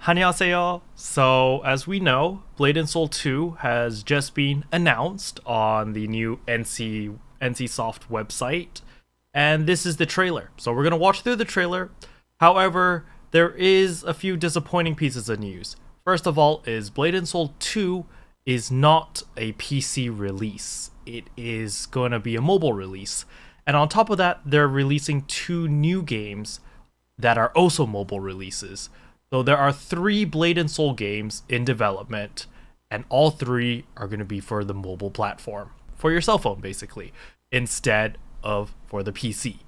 Annyeonghaseyo! So, as we know, Blade & Soul 2 has just been announced on the new NCSoft website, and this is the trailer. So we're gonna watch through the trailer. However, there is a few disappointing pieces of news. First of all is Blade & Soul 2 is not a PC release. It is gonna be a mobile release. And on top of that, they're releasing 2 new games that are also mobile releases. So there are 3 Blade & Soul games in development, and all 3 are going to be for the mobile platform, for your cell phone basically, instead of for the PC.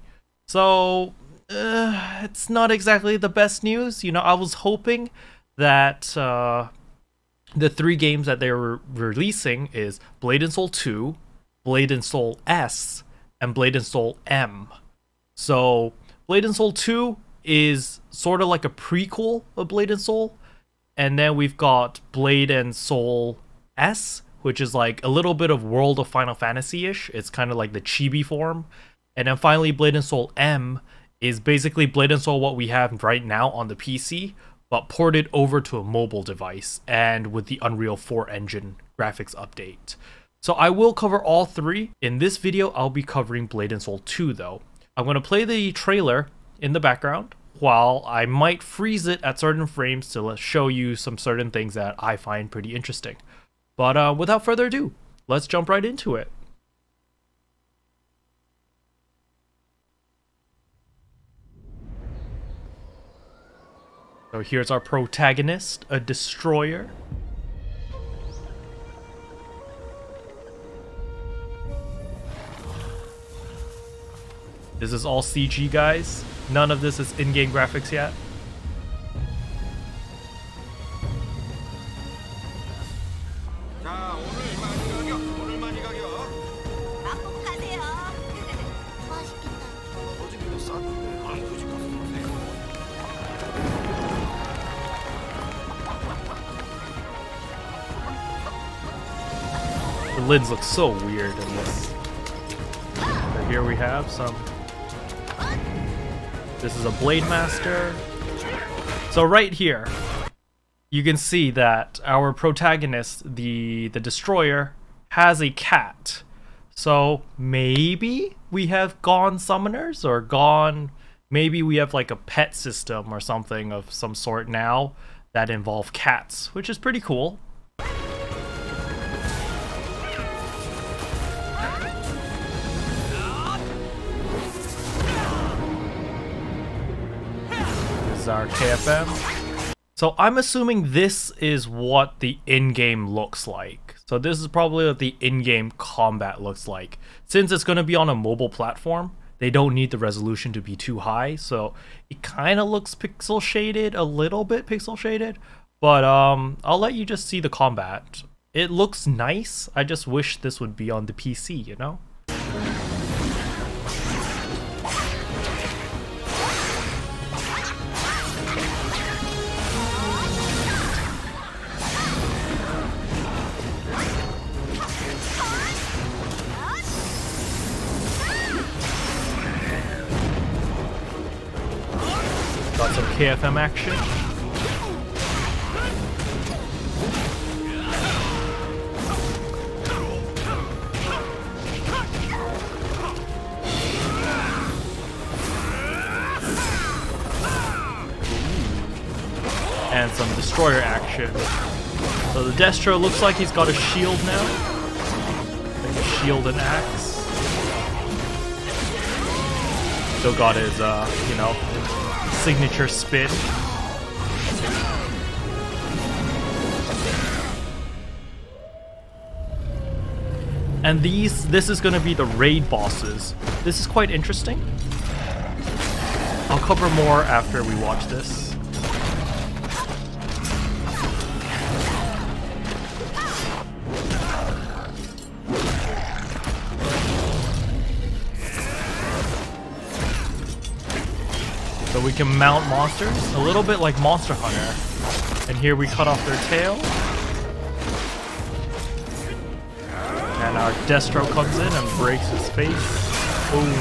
So it's not exactly the best news. You know, I was hoping that the 3 games that they were releasing is Blade & Soul 2, Blade & Soul S, and Blade & Soul M. So Blade & Soul 2 is sort of like a prequel of Blade & Soul, and then we've got Blade & Soul S, which is like a little bit of World of Final Fantasy-ish. It's kind of like the chibi form. And then finally Blade & Soul M is basically Blade & Soul what we have right now on the PC, but ported over to a mobile device and with the Unreal 4 engine graphics update. So I will cover all 3. In this video, I'll be covering Blade & Soul 2 though. I'm going to play the trailer in the background, while I might freeze it at certain frames to show you some certain things that I find pretty interesting. But without further ado, let's jump right into it. So here's our protagonist, a destroyer. This is all CG, guys. None of this is in-game graphics yet. The lids look so weird in this. So here we have some... This is a Blade Master. So right here, you can see that our protagonist, the destroyer, has a cat. So maybe we have Gone summoners, or Gone... Maybe we have like a pet system or something of some sort now that involve cats, which is pretty cool. Our KFM. So I'm assuming this is what the in-game looks like. So this is probably what the in-game combat looks like. Since it's going to be on a mobile platform, they don't need the resolution to be too high, so it kind of looks pixel shaded, a little bit pixel shaded, but I'll let you just see the combat. It looks nice. I just wish this would be on the PC, you know? Got some KFM action. And some destroyer action. So the Destro looks like he's got a shield now. Like a shield and axe. Still got his, you know, signature spin. And this is going to be the raid bosses. This is quite interesting. I'll cover more after we watch this. So we can mount monsters, a little bit like Monster Hunter. And here we cut off their tail. And our Destro comes in and breaks his face. Boom.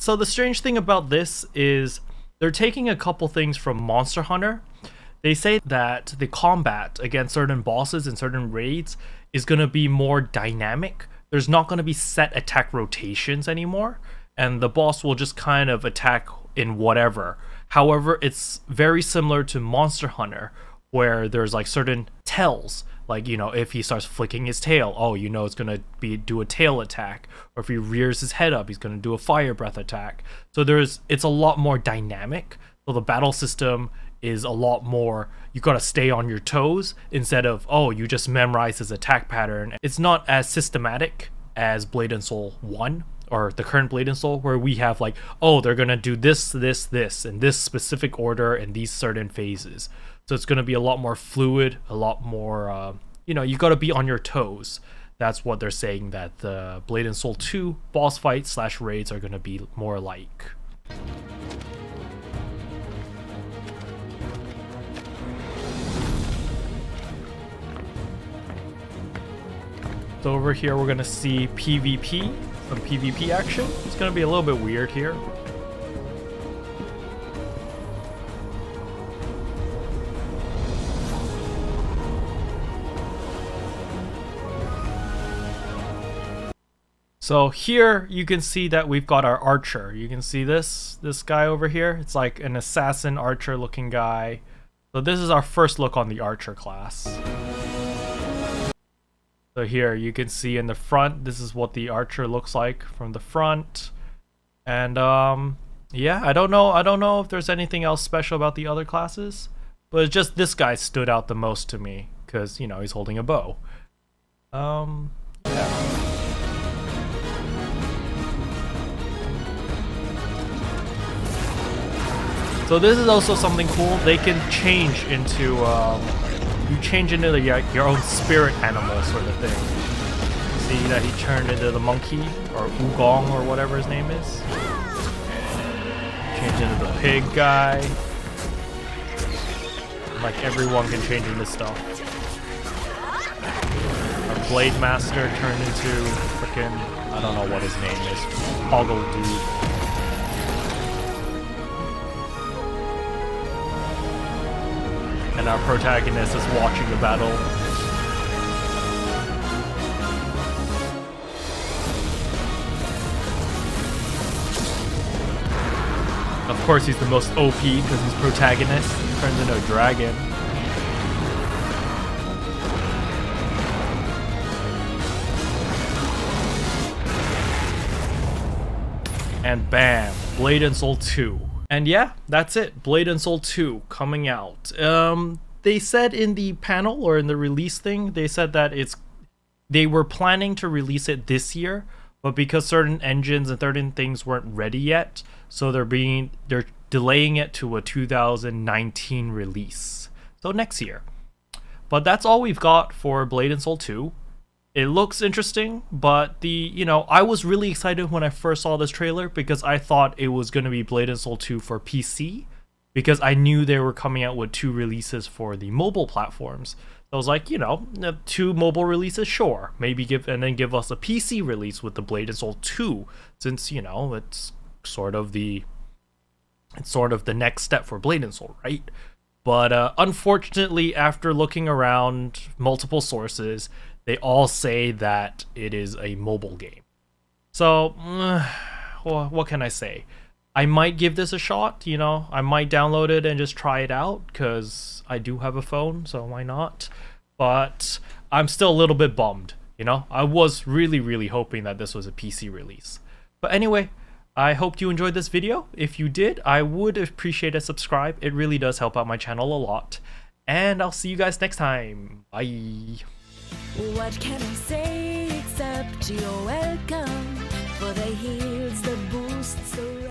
so the strange thing about this is they're taking a couple things from Monster Hunter. They say that the combat against certain bosses and certain raids is going to be more dynamic. There's not going to be set attack rotations anymore, and the boss will just kind of attack in whatever. However, it's very similar to Monster Hunter, where there's like certain tells, like, you know, if he starts flicking his tail, oh, you know it's gonna do a tail attack, or if he rears his head up, he's gonna do a fire breath attack. So it's a lot more dynamic. So the battle system is a lot more, you gotta stay on your toes instead of, oh, you just memorize his attack pattern. It's not as systematic as Blade and Soul 1, or the current Blade and Soul, where we have like, oh, they're gonna do this, this, this, in this specific order in these certain phases. So it's gonna be a lot more fluid, a lot more, you know, you gotta be on your toes. That's what they're saying that the Blade and Soul 2 boss fights / raids are gonna be more like. So over here we're gonna see PvP, some PvP action. It's gonna be a little bit weird here. So here you can see that we've got our archer. You can see this guy over here. It's like an assassin archer looking guy. So this is our first look on the archer class. So here you can see in the front, this is what the archer looks like from the front. And yeah, I don't know if there's anything else special about the other classes, but it's just this guy stood out the most to me because, you know, he's holding a bow. Yeah. So this is also something cool. They can change into you change into your own spirit animal sort of thing. See that he turned into the monkey, or Urgh, or whatever his name is. Change into the pig guy. Like, everyone can change into stuff. Our Blade Master turned into frickin', I don't know what his name is, Hoggle Dude. And our protagonist is watching the battle. Of course he's the most OP because he's protagonist. He turns into a dragon. And bam, Blade and Soul 2. And yeah, that's it. Blade and Soul 2 coming out. They said in the panel, or in the release thing, they said that they were planning to release it this year, but because certain engines and certain things weren't ready yet, so they're delaying it to a 2019 release. So next year. But that's all we've got for Blade and Soul 2. It looks interesting, but I was really excited when I first saw this trailer because I thought it was going to be Blade and Soul 2 for PC, because I knew they were coming out with 2 releases for the mobile platforms. So I was like, 2 mobile releases, sure. Maybe give us a PC release with the Blade and Soul 2, since, it's sort of the next step for Blade and Soul, right? But unfortunately, after looking around multiple sources, they all say that it is a mobile game. So, what can I say? I might give this a shot, I might download it and just try it out, because I do have a phone, so why not? But I'm still a little bit bummed, I was really, really hoping that this was a PC release. But anyway, I hope you enjoyed this video. If you did, I would appreciate a subscribe. It really does help out my channel a lot. And I'll see you guys next time. Bye. What can I say except you're welcome for the heals, the boosts, the